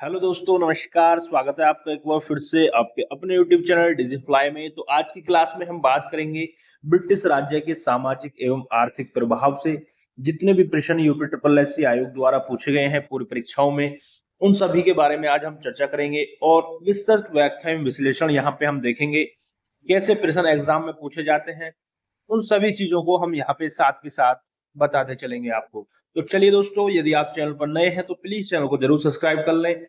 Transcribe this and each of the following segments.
Hello दोस्तों, नमस्कार। स्वागत है आपका एक बार फिर से आपके अपने यूट्यूब चैनल डिजिफ्लाई में। तो आज की क्लास में हम बात करेंगे ब्रिटिश राज्य के सामाजिक एवं आर्थिक प्रभाव से जितने भी प्रश्न यूपी ट्रिपल एससी आयोग द्वारा पूछे गए हैं पूरी परीक्षाओं में, उन सभी के बारे में आज हम चर्चा करेंगे और विस्तृत व्याख्या एवं विश्लेषण यहाँ पे हम देखेंगे कैसे प्रश्न एग्जाम में पूछे जाते हैं। उन सभी चीजों को हम यहाँ पे साथ के साथ बताते चलेंगे आपको। तो चलिए दोस्तों, यदि आप चैनल पर नए हैं तो प्लीज चैनल को जरूर सब्सक्राइब कर लें।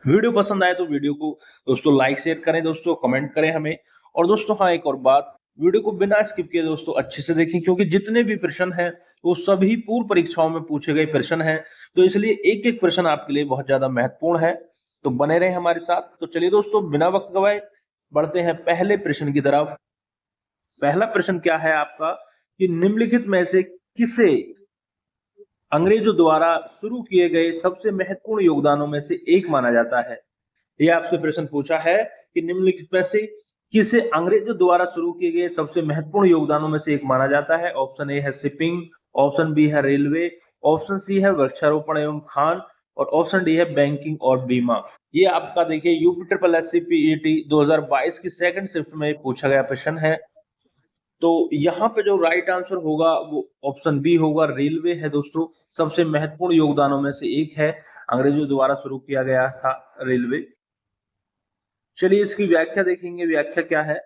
वीडियो पसंद आए तो वीडियो को दोस्तों लाइक शेयर करें, दोस्तों कमेंट करें हमें। और दोस्तों हाँ, एक और बात, वीडियो को बिना स्किप किए दोस्तों अच्छे से देखें, क्योंकि जितने भी प्रश्न हैं वो सभी पूर्व परीक्षाओं में पूछे गए प्रश्न हैं। तो इसलिए एक एक प्रश्न आपके लिए बहुत ज्यादा महत्वपूर्ण है। तो बने रहे हमारे साथ। तो चलिए दोस्तों, बिना वक्त गवाए बढ़ते हैं पहले प्रश्न की तरफ। पहला प्रश्न क्या है आपका कि निम्नलिखित में से किसे अंग्रेजों द्वारा शुरू किए गए सबसे महत्वपूर्ण योगदानों में से एक माना जाता है। यह आपसे प्रश्न पूछा है कि निम्नलिखित में से किसे अंग्रेजों द्वारा शुरू किए गए सबसे महत्वपूर्ण योगदानों में से एक माना जाता है। ऑप्शन ए है शिपिंग, ऑप्शन बी है रेलवे, ऑप्शन सी है वृक्षारोपण एवं खान, और ऑप्शन डी है बैंकिंग और बीमा। ये आपका देखिए UP triple S C PET 2022 की सेकंड शिफ्ट में पूछा गया प्रश्न है। तो यहाँ पे जो राइट आंसर होगा वो ऑप्शन बी होगा, रेलवे है दोस्तों। सबसे महत्वपूर्ण योगदानों में से एक है, अंग्रेजों द्वारा शुरू किया गया था रेलवे। चलिए इसकी व्याख्या देखेंगे। व्याख्या क्या है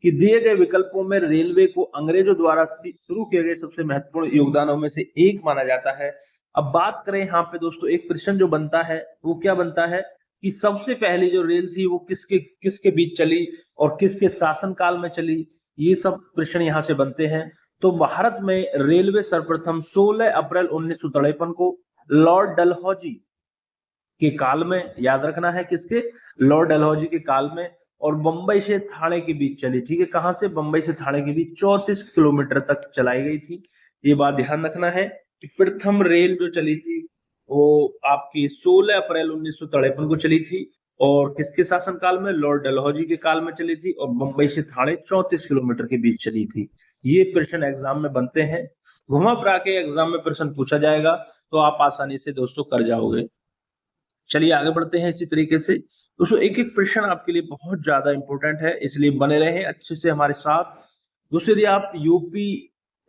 कि दिए गए विकल्पों में रेलवे को अंग्रेजों द्वारा शुरू किए गए सबसे महत्वपूर्ण योगदानों में से एक माना जाता है। अब बात करें यहाँ पे दोस्तों, एक प्रश्न जो बनता है वो क्या बनता है कि सबसे पहली जो रेल थी वो किसके किसके बीच चली और किसके शासन काल में चली। ये सब प्रश्न यहाँ से बनते हैं। तो भारत में रेलवे सर्वप्रथम 16 अप्रैल 1953 को लॉर्ड डलहौजी के काल में, याद रखना है किसके, लॉर्ड डलहौजी के काल में, और बंबई से थाने के बीच चली। ठीक है, कहां से, बंबई से थाने के बीच 34 किलोमीटर तक चलाई गई थी। ये बात ध्यान रखना है कि प्रथम रेल जो चली थी वो आपकी 16 अप्रैल 1953 को चली थी और किसके शासन काल में, लॉर्ड डलहौजी के काल में चली थी, और बंबई से थाने 34 किलोमीटर के बीच चली थी। ये प्रश्न एग्जाम में बनते हैं, घुमा फिरा के एग्जाम में प्रश्न पूछा जाएगा तो आप आसानी से दोस्तों कर जाओगे। चलिए आगे बढ़ते हैं इसी तरीके से। दोस्तों एक एक प्रश्न आपके लिए बहुत ज्यादा इंपॉर्टेंट है, इसलिए बने रहें अच्छे से हमारे साथ। दोस्तों यदि आप UP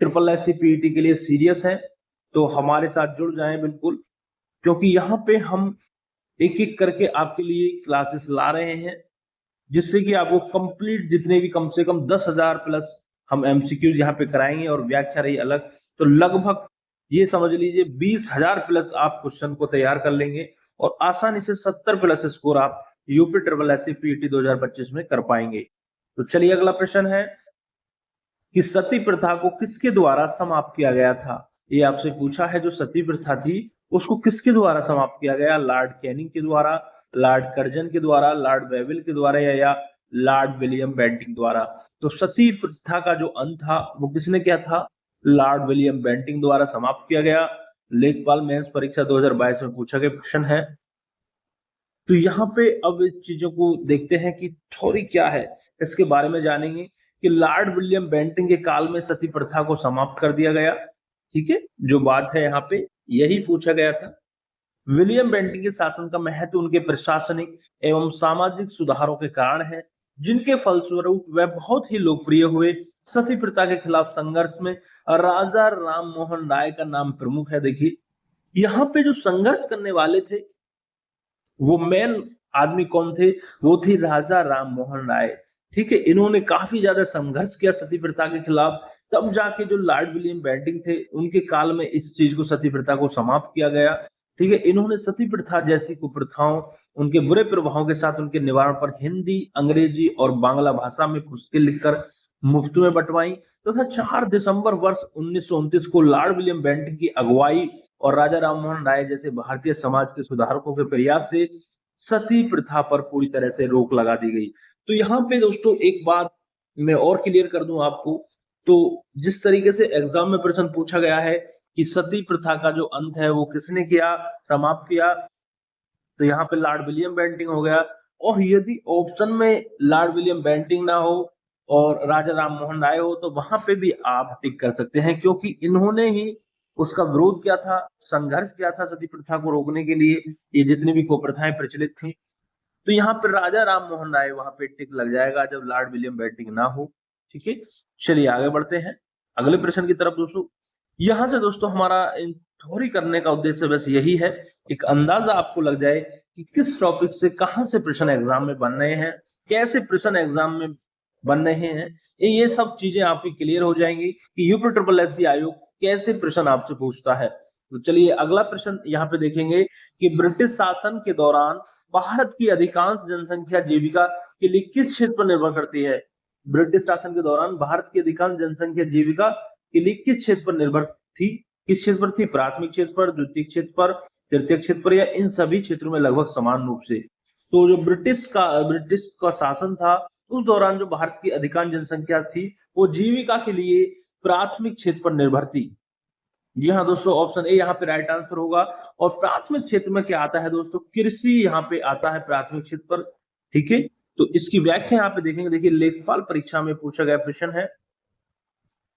triple S C PET के लिए सीरियस हैं तो हमारे साथ जुड़ जाएं बिल्कुल, क्योंकि यहाँ पे हम एक एक करके आपके लिए क्लासेस ला रहे हैं, जिससे कि आपको कंप्लीट जितने भी कम से कम 10,000 प्लस हम एमसीक्यूज यहाँ पे कराएंगे और व्याख्या रही अलग। तो लगभग ये समझ लीजिए 20,000 प्लस आप क्वेश्चन को तैयार कर लेंगे और आसानी से 70 प्लस स्कोर आप UP triple S C PET 2025 में कर पाएंगे। तो चलिए अगला प्रश्न है कि सती प्रथा को किसके द्वारा समाप्त किया गया था। ये आपसे पूछा है, जो सती प्रथा थी उसको किसके द्वारा समाप्त किया गया, लॉर्ड कैनिंग के द्वारा, लॉर्ड कर्जन के द्वारा, लॉर्ड वेविल के द्वारा, या लॉर्ड विलियम बेंटिंग द्वारा। तो सती प्रथा का जो अंत था वो किसने किया था, लॉर्ड विलियम बेंटिंग द्वारा समाप्त किया गया। लेखपाल मेंस परीक्षा 2022 में पूछा गया प्रश्न है। तो यहाँ पे अब इस चीजों को देखते हैं कि थोड़ी क्या है, इसके बारे में जानेंगे कि लॉर्ड विलियम बेंटिंग के काल में सती प्रथा को समाप्त कर दिया गया। ठीक है, जो बात है यहाँ पे यही पूछा गया था। विलियम बेंटिंग के शासन का महत्व उनके प्रशासनिक एवं सामाजिक सुधारों के कारण है, जिनके फलस्वरूप वह बहुत ही लोकप्रिय हुए। सती प्रथा के खिलाफ संघर्ष में राजा राम मोहन राय का नाम प्रमुख है। देखिए यहाँ पे जो संघर्ष करने वाले थे वो मेन आदमी कौन थे, वो थे राजा राम मोहन राय। ठीक है, इन्होंने काफी ज्यादा संघर्ष किया सती प्रथा के खिलाफ। तब जाके जो लॉर्ड विलियम बेंटिंग थे उनके काल में इस चीज को, सती प्रथा को समाप्त किया गया। ठीक है, इन्होंने सती प्रथा जैसी कुप्रथाओं, उनके बुरे प्रभावों के साथ उनके निवारण पर हिंदी, अंग्रेजी और बांग्ला भाषा में पुस्तकें लिखकर मुफ्त में बंटवाई तथा 4 दिसंबर वर्ष 1929 को लॉर्ड विलियम बेंटिंग की अगुवाई और राजा राममोहन राय जैसे भारतीय समाज के सुधारकों के प्रयास से सती प्रथा पर पूरी तरह से रोक लगा दी गई। तो यहाँ पे दोस्तों एक बात मैं और क्लियर कर दूं आपको, तो जिस तरीके से एग्जाम में प्रश्न पूछा गया है कि सती प्रथा का जो अंत है वो किसने किया, समाप्त किया, तो यहाँ पे लॉर्ड विलियम बेंटिंग हो गया। और यदि ऑप्शन में लॉर्ड विलियम बेंटिंग ना हो और राजा राम मोहन राय हो तो वहां पे भी आप टिक कर सकते हैं, क्योंकि इन्होंने ही उसका विरोध क्या था, संघर्ष क्या था सती प्रथा को रोकने के लिए, ये जितनी भी कुप्रथाएं प्रचलित थी। तो यहाँ पर राजा राम मोहन राय वहां पे टिक लग जाएगा जब लॉर्ड विलियम बेंटिंक ना हो। ठीक है, चलिए आगे बढ़ते हैं अगले प्रश्न की तरफ दोस्तों। यहाँ से दोस्तों हमारा इन थ्योरी करने का उद्देश्य बस यही है, एक अंदाजा आपको लग जाए कि किस टॉपिक से कहां से प्रश्न एग्जाम में बन रहे हैं, कैसे प्रश्न एग्जाम में बन रहे हैं, ये सब चीजें आपकी क्लियर हो जाएंगी कि यूपी ट्रिपल एससी आयोग कैसे प्रश्न आपसे पूछता है। तो चलिए अगला प्रश्न यहाँ पे देखेंगे कि ब्रिटिश शासन के दौरान भारत की अधिकांश जनसंख्या जीविका के लिए किस क्षेत्र पर निर्भर करती है। ब्रिटिश शासन के दौरान भारत की अधिकांश जनसंख्या जीविका के लिए किस क्षेत्र पर निर्भर थी, किस क्षेत्र पर थी, प्राथमिक क्षेत्र पर, द्वितीय क्षेत्र पर, तृतीय क्षेत्र पर, या इन सभी क्षेत्रों में लगभग समान रूप से। तो जो ब्रिटिश का शासन था उस दौरान जो भारत की अधिकांश जनसंख्या थी वो जीविका के लिए प्राथमिक क्षेत्र पर निर्भर थी। जी हाँ दोस्तों, ऑप्शन ए यहाँ पे राइट आंसर होगा। और प्राथमिक क्षेत्र में क्या आता है दोस्तों, कृषि यहाँ पे आता है प्राथमिक क्षेत्र पर। ठीक है, तो इसकी व्याख्या यहाँ पे देखेंगे, देखिए लेखपाल परीक्षा में पूछा गया प्रश्न है।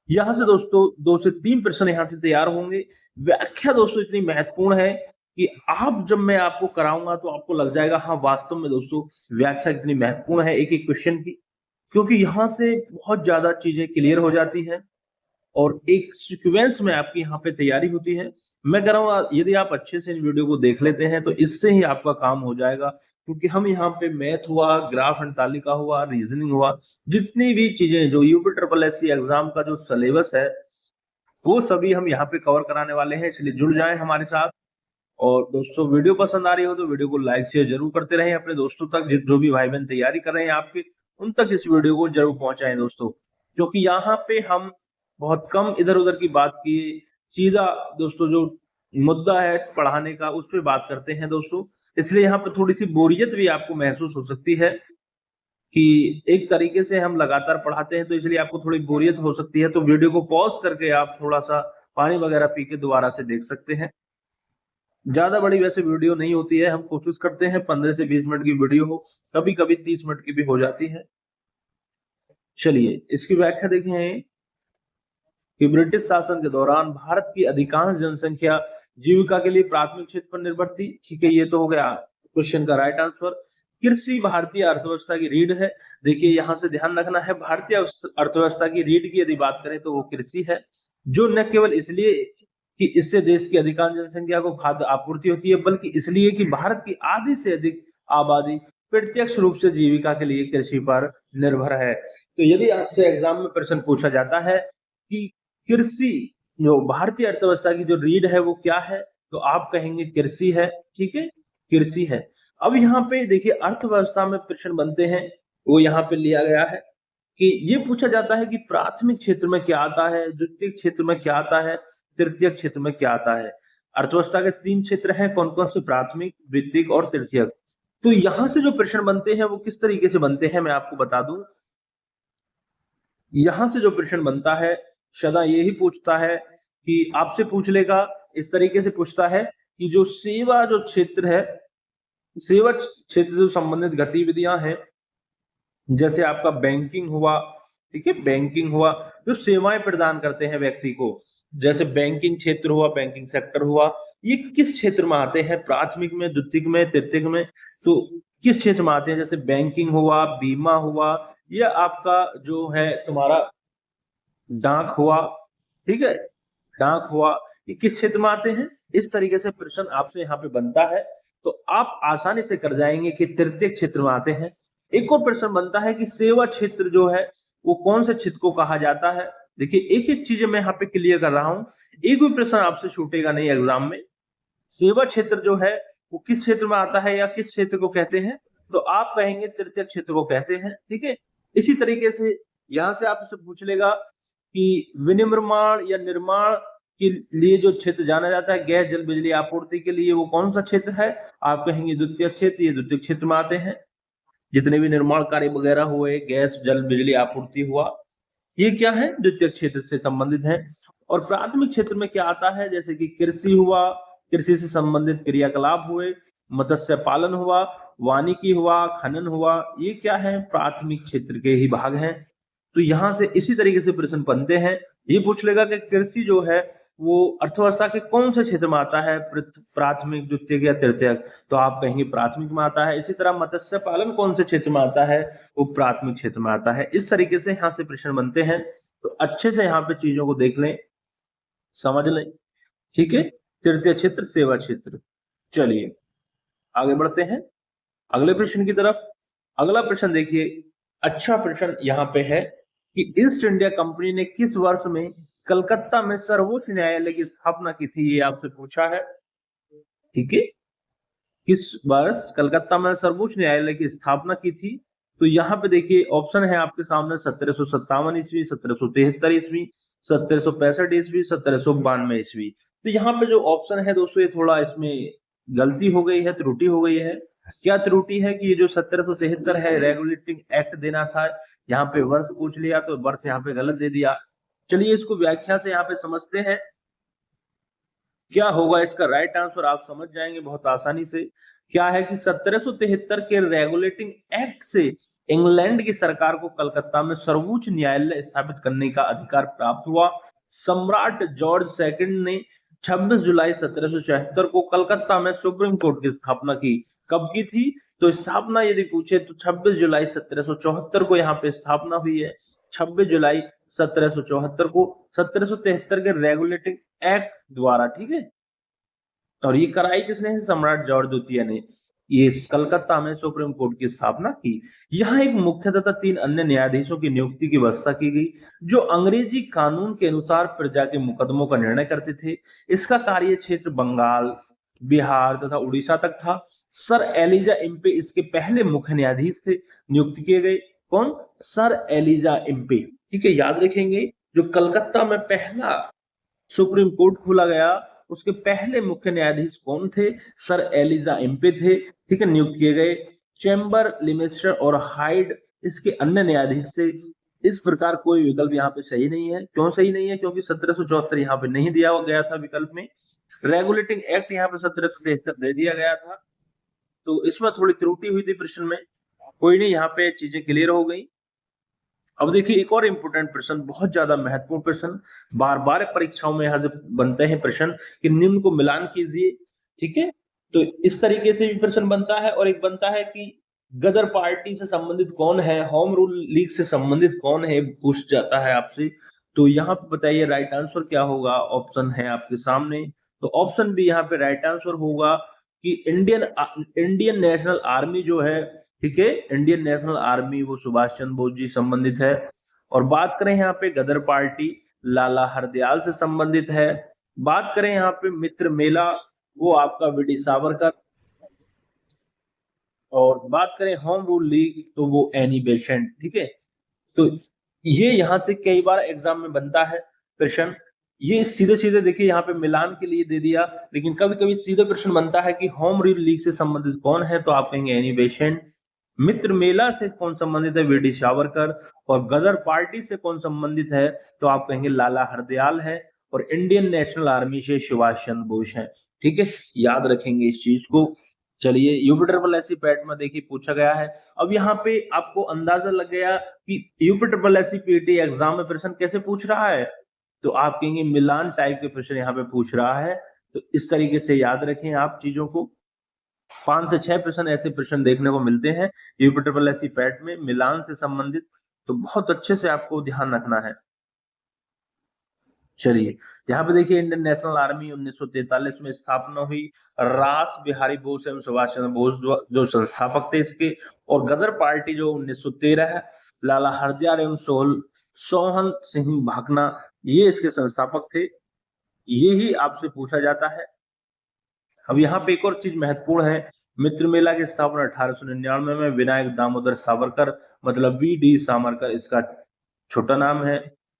यहाँ से दोस्तों 2 से 3 प्रश्न यहाँ से तैयार होंगे। व्याख्या दोस्तों इतनी महत्वपूर्ण है कि आप जब मैं आपको कराऊंगा तो आपको लग जाएगा हाँ वास्तव में दोस्तों व्याख्या इतनी महत्वपूर्ण है एक एक क्वेश्चन की, क्योंकि यहाँ से बहुत ज्यादा चीजें क्लियर हो जाती हैं और एक सीक्वेंस में आपकी यहाँ पे तैयारी होती है। मैं कह रहा हूँ यदि आप अच्छे से इन वीडियो को देख लेते हैं तो इससे ही आपका काम हो जाएगा, क्योंकि हम यहाँ पे मैथ हुआ, ग्राफ एंड तालिका हुआ, रीजनिंग हुआ, जितनी भी चीजें जो यूपी ट्रिपल एससी एग्जाम का जो सिलेबस है वो सभी हम यहाँ पे कवर कराने वाले हैं, इसलिए जुड़ जाएं हमारे साथ। और दोस्तों वीडियो पसंद आ रही हो तो वीडियो को लाइक शेयर जरूर करते रहें अपने दोस्तों तक, जो भी भाई बहन तैयारी कर रहे हैं आपके, उन तक इस वीडियो को जरूर पहुंचाएं दोस्तों, क्योंकि यहाँ पे हम बहुत कम इधर उधर की बात किए, सीधा दोस्तों जो मुद्दा है पढ़ाने का उस पर बात करते हैं दोस्तों। इसलिए यहाँ पे थोड़ी सी बोरियत भी आपको महसूस हो सकती है कि एक तरीके से हम लगातार पढ़ाते हैं, तो इसलिए आपको थोड़ी बोरियत हो सकती है। तो वीडियो को पॉज करके आप थोड़ा सा पानी वगैरह पी के दोबारा से देख सकते हैं। ज्यादा बड़ी वैसे वीडियो नहीं होती है, हम कोशिश करते हैं 15 से 20 मिनट की वीडियो हो, कभी कभी 30 मिनट की भी हो जाती है। चलिए इसकी व्याख्या देखें कि ब्रिटिश शासन के दौरान भारत की अधिकांश जनसंख्या जीविका के लिए प्राथमिक क्षेत्र पर निर्भर थी। ठीक है, ये तो हो गया क्वेश्चन का राइट आंसर। कृषि भारतीय अर्थव्यवस्था की रीढ़ है। देखिए यहाँ से ध्यान रखना है, भारतीय अर्थव्यवस्था की रीढ़ की यदि बात करें तो वो कृषि है, जो न केवल इसलिए कि इससे देश की अधिकांश जनसंख्या को खाद्य आपूर्ति होती है, बल्कि इसलिए कि भारत की आधी से अधिक आबादी प्रत्यक्ष रूप से जीविका के लिए कृषि पर निर्भर है। तो यदि आपसे एग्जाम में प्रश्न पूछा जाता है कि कृषि जो भारतीय अर्थव्यवस्था की जो रीढ़ है वो क्या है, तो आप कहेंगे कृषि है। ठीक है, कृषि है। अब यहाँ पे देखिए अर्थव्यवस्था में प्रश्न बनते हैं, वो यहाँ पे लिया गया है कि ये पूछा जाता है कि प्राथमिक क्षेत्र में क्या आता है, द्वितीय क्षेत्र में क्या आता है, तृतीय क्षेत्र में क्या आता है। अर्थव्यवस्था के 3 क्षेत्र हैं, कौन कौन से, प्राथमिक, द्वितीय और तृतीय। तो यहाँ से जो प्रश्न बनते हैं वो किस तरीके से बनते हैं मैं आपको बता दूं। यहाँ से जो प्रश्न बनता है सदा यही पूछता है कि आपसे पूछ लेगा, इस तरीके से पूछता है कि जो सेवा जो क्षेत्र है, सेवा क्षेत्र से संबंधित गतिविधियां हैं, जैसे आपका बैंकिंग हुआ, ठीक है, बैंकिंग हुआ, जो सेवाएं प्रदान करते हैं व्यक्ति को, जैसे बैंकिंग क्षेत्र हुआ, बैंकिंग सेक्टर हुआ, ये किस क्षेत्र में आते हैं, प्राथमिक में, द्वितीय में, तृतीय में, तो किस क्षेत्र में आते हैं, जैसे बैंकिंग हुआ, बीमा हुआ, या आपका जो है तुम्हारा डाक हुआ, ठीक है, डाक हुआ, ये किस क्षेत्र में आते हैं। इस तरीके से प्रश्न आपसे यहाँ पे बनता है, तो आप आसानी से कर जाएंगे कि तृतीय क्षेत्र में आते हैं। एक और प्रश्न बनता है कि सेवा क्षेत्र जो है वो कौन से क्षेत्र को कहा जाता है। देखिए एक एक चीजें मैं यहाँ पे क्लियर कर रहा हूँ, एक भी प्रश्न आपसे छूटेगा नहीं एग्जाम में। सेवा क्षेत्र जो है वो किस क्षेत्र में आता है या किस क्षेत्र को कहते हैं, तो आप कहेंगे तृतीय क्षेत्र को कहते हैं। ठीक है, इसी तरीके से यहाँ से आपसे पूछ लेगा कि विनिर्माण या निर्माण के लिए जो क्षेत्र जाना जाता है गैस जल बिजली आपूर्ति के लिए, वो कौन सा क्षेत्र है, आप कहेंगे द्वितीय क्षेत्र, ये द्वितीय क्षेत्र में आते हैं। जितने भी निर्माण कार्य वगैरह हुए, गैस जल बिजली आपूर्ति हुआ, ये क्या है, द्वितीय क्षेत्र से संबंधित है। और प्राथमिक क्षेत्र में क्या आता है, जैसे कि कृषि हुआ, कृषि से संबंधित क्रियाकलाप हुए, मत्स्य पालन हुआ, वानिकी हुआ, खनन हुआ, ये क्या है, प्राथमिक क्षेत्र के ही भाग हैं। तो यहाँ से इसी तरीके से प्रश्न बनते हैं। ये पूछ लेगा कि कृषि जो है वो अर्थव्यवस्था के कौन से क्षेत्र में आता है, प्राथमिक, द्वितीयक या तृतीयक, तो आप कहेंगे प्राथमिक में आता है। इसी तरह मत्स्य पालन कौन से क्षेत्र में आता है, वो प्राथमिक क्षेत्र में आता है। इस तरीके से यहाँ से प्रश्न बनते हैं, तो अच्छे से यहाँ पे चीजों को देख लें, समझ लें, ठीक है। तृतीय क्षेत्र, सेवा क्षेत्र। चलिए आगे बढ़ते हैं अगले प्रश्न की तरफ। अगला प्रश्न देखिए, अच्छा प्रश्न यहाँ पे है कि ईस्ट इंडिया कंपनी ने किस वर्ष में कलकत्ता में सर्वोच्च न्यायालय की स्थापना की थी, ये आपसे पूछा है, ठीक है। किस वर्ष कलकत्ता में सर्वोच्च न्यायालय की स्थापना की थी, तो यहाँ पे देखिए ऑप्शन है आपके सामने 1757 ईस्वी, 1773 ईस्वी, 1765 ईस्वी, 1792 ईस्वी। तो यहाँ पे जो ऑप्शन है दोस्तों, ये थोड़ा इसमें गलती हो गई है, त्रुटि हो गई है। क्या त्रुटि है कि ये जो 1773 है, रेगुलेटिंग एक्ट देना था, यहाँ पे वर्ष पूछ लिया तो वर्ष यहाँ पे गलत दे दिया। चलिए इसको व्याख्या से यहाँ पे समझते हैं क्या होगा इसका राइट आंसर, आप समझ जाएंगे बहुत आसानी से। क्या है कि 1773 के रेगुलेटिंग एक्ट से इंग्लैंड की सरकार को कलकत्ता में सर्वोच्च न्यायालय स्थापित करने का अधिकार प्राप्त हुआ। सम्राट जॉर्ज सेकंड ने 26 जुलाई 1774 को कलकत्ता में सुप्रीम कोर्ट की स्थापना की। कब की थी, तो स्थापना यदि पूछे तो 26 जुलाई 1774 को यहाँ पे स्थापना हुई है। 26 जुलाई 1774 को 1773 के रेगुलेटिंग एक्ट द्वारा, ठीक है। और ये कराई किसने है, सम्राट जॉर्ज द्वितीय ने। ये कलकत्ता में सुप्रीम कोर्ट की स्थापना की। यहाँ एक मुख्य तथा 3 अन्य न्यायाधीशों की नियुक्ति की व्यवस्था की गई, जो अंग्रेजी कानून के अनुसार प्रजा के मुकदमों का निर्णय करते थे। इसका कार्य क्षेत्र बंगाल, बिहार तथा उड़ीसा तक था। सर एलिजा इम्पे इसके पहले मुख्य न्यायाधीश थे, नियुक्त किए गए। कौन, सर एलिजा इम्पे, ठीक है, याद रखेंगे। जो कलकत्ता में पहला सुप्रीम कोर्ट खोला गया, उसके पहले मुख्य न्यायाधीश कौन थे, सर एलिजा इम्पे थे, ठीक है, नियुक्त किए गए। चैम्बर, लिमेस्टर और हाइड इसके अन्य न्यायाधीश थे। इस प्रकार कोई विकल्प यहाँ पे सही नहीं है। क्यों सही नहीं है, क्योंकि 1774 यहाँ पे नहीं दिया गया था विकल्प में। रेगुलेटिंग एक्ट यहाँ पे 1773 दे दिया गया था, तो इसमें थोड़ी त्रुटि हुई थी प्रश्न में। कोई नहीं, यहाँ पे चीजें क्लियर हो गई। अब देखिए एक और इंपोर्टेंट प्रश्न, बहुत ज्यादा महत्वपूर्ण प्रश्न, बार बार परीक्षाओं में यहाँ से बनते हैं प्रश्न कि निम्न को मिलान कीजिए, ठीक है। तो इस तरीके से भी प्रश्न बनता है, और एक बनता है कि गदर पार्टी से संबंधित कौन है, होम रूल लीग से संबंधित कौन है, पूछ जाता है आपसे। तो यहाँ पे बताइए राइट आंसर क्या होगा, ऑप्शन है आपके सामने। तो ऑप्शन बी यहाँ पे राइट आंसर होगा कि इंडियन नेशनल आर्मी जो है, ठीक है, इंडियन नेशनल आर्मी, वो सुभाष चंद्र बोस जी संबंधित है। और बात करें यहाँ पे गदर पार्टी, लाला हरदयाल से संबंधित है। बात करें यहाँ पे मित्र मेला, वो आपका वीडी सावरकर। और बात करें होम रूल लीग, तो वो एनी बेसेंट, ठीक है। तो ये यहाँ से कई बार एग्जाम में बनता है प्रश्न। ये सीधे सीधे देखिए यहाँ पे मिलान के लिए दे दिया, लेकिन कभी कभी सीधे प्रश्न बनता है कि होम रूल लीग से संबंधित कौन है, तो आप कहेंगे एनी बेसेंट। मित्र मेला से कौन संबंधित है, वीडी सावरकर। और गदर पार्टी से कौन संबंधित है, तो आप कहेंगे लाला हरदयाल है। और इंडियन नेशनल आर्मी से सुभाष चंद्र बोस है, ठीक है, याद रखेंगे इस चीज को। चलिए यूपी ट्रिपल एससी पैट में देखिए पूछा गया है। अब यहाँ पे आपको अंदाजा लग गया कि UP triple SC PT exam में प्रश्न कैसे पूछ रहा है, तो आप कहेंगे मिलान टाइप के प्रश्न यहाँ पे पूछ रहा है। तो इस तरीके से याद रखें आप चीजों को। 5 से 6 प्रश्न ऐसे प्रश्न देखने को मिलते हैं यूपी ट्रिपल एससी पैट में मिलान से संबंधित, तो बहुत अच्छे से आपको ध्यान रखना है। चलिए यहाँ पे देखिए, इंडियन नेशनल आर्मी 1943 में स्थापना हुई। रास बिहारी बोस एवं सुभाष चंद्र बोस जो संस्थापक थे इसके। और गदर पार्टी जो 1913 है, लाला हरदयाल एवं सोहन सिंह भाकना, ये इसके संस्थापक थे। ये ही आपसे पूछा जाता है। अब यहाँ पे एक और चीज महत्वपूर्ण है, मित्र मेला की स्थापना 1899 में विनायक दामोदर सावरकर, मतलब वी डी सावरकर इसका छोटा नाम है,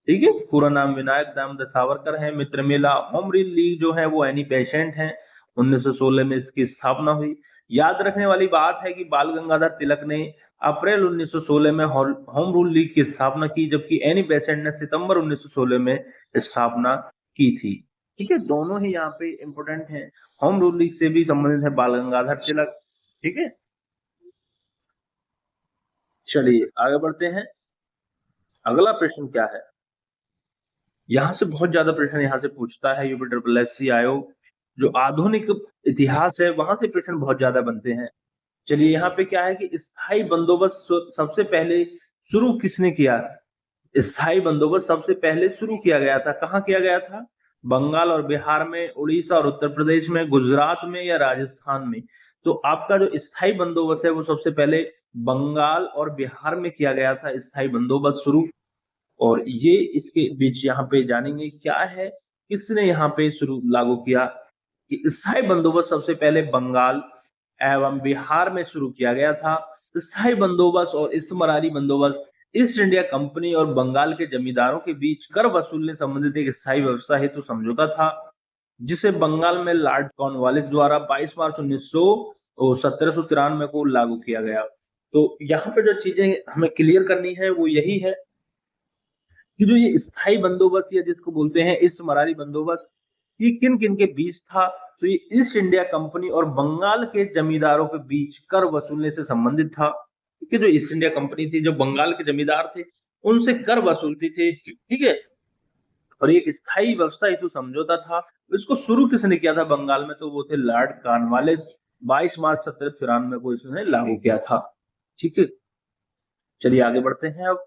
ठीक है। पूरा नाम विनायक दामोदर सावरकर है। मित्र मेला होम रूल लीग जो है वो एनी बेसेंट है। 1916 में इसकी स्थापना हुई। याद रखने वाली बात है कि बाल गंगाधर तिलक ने अप्रैल 1916 में होम रूल लीग की स्थापना की, जबकि एनी बेसेंट ने सितंबर 1916 में स्थापना की थी, ठीक है। दोनों ही यहाँ पे इंपोर्टेंट है, होम रूल लीग से भी संबंधित है बाल गंगाधर तिलक, ठीक है। चलिए आगे बढ़ते हैं। अगला प्रश्न क्या है, यहाँ से बहुत ज्यादा प्रश्न यहाँ से पूछता है यूपी ट्रिपल एससी आयोग। जो आधुनिक इतिहास है वहां से प्रश्न बहुत ज्यादा बनते हैं। चलिए यहाँ पे क्या है कि स्थायी बंदोबस्त सबसे पहले शुरू किसने किया? स्थायी बंदोबस्त सबसे पहले शुरू किया गया था, कहाँ किया गया था? बंगाल और बिहार में, उड़ीसा और उत्तर प्रदेश में, गुजरात में या राजस्थान में? तो आपका जो स्थायी बंदोबस्त है वो सबसे पहले बंगाल और बिहार में किया गया था स्थायी बंदोबस्त शुरू। और ये इसके बीच यहाँ पे जानेंगे क्या है, किसने यहाँ पे शुरू लागू किया कि स्थायी बंदोबस्त सबसे पहले बंगाल एवं बिहार में शुरू किया गया था। स्थायी बंदोबस्त और इस्तेमारी बंदोबस्त ईस्ट इंडिया कंपनी और बंगाल के जमींदारों के बीच कर वसूलने संबंधित एक स्थायी व्यवस्था हेतु समझौता था, जिसे बंगाल में लॉर्ड कॉर्नवालिस द्वारा 22 मार्च 1793 को लागू किया गया। तो यहाँ पे जो चीजें हमें क्लियर करनी है वो यही है कि जो ये स्थायी बंदोबस्त या जिसको बोलते हैं इस्टमरारी बंदोबस्त, ये किन किन के बीच था? तो ये ईस्ट इंडिया कंपनी और बंगाल के जमींदारों के बीच कर वसूलने से संबंधित था। कि जो ईस्ट इंडिया कंपनी थी, जो बंगाल के जमींदार थे, उनसे कर वसूलती थी, ठीक है। और एक स्थायी व्यवस्था हेतु समझौता था। इसको शुरू किसने किया था बंगाल में? तो वो थे लॉर्ड कॉर्नवालिस। 22 मार्च 1793 को इसने लागू किया था, ठीक है। चलिए आगे बढ़ते हैं अब।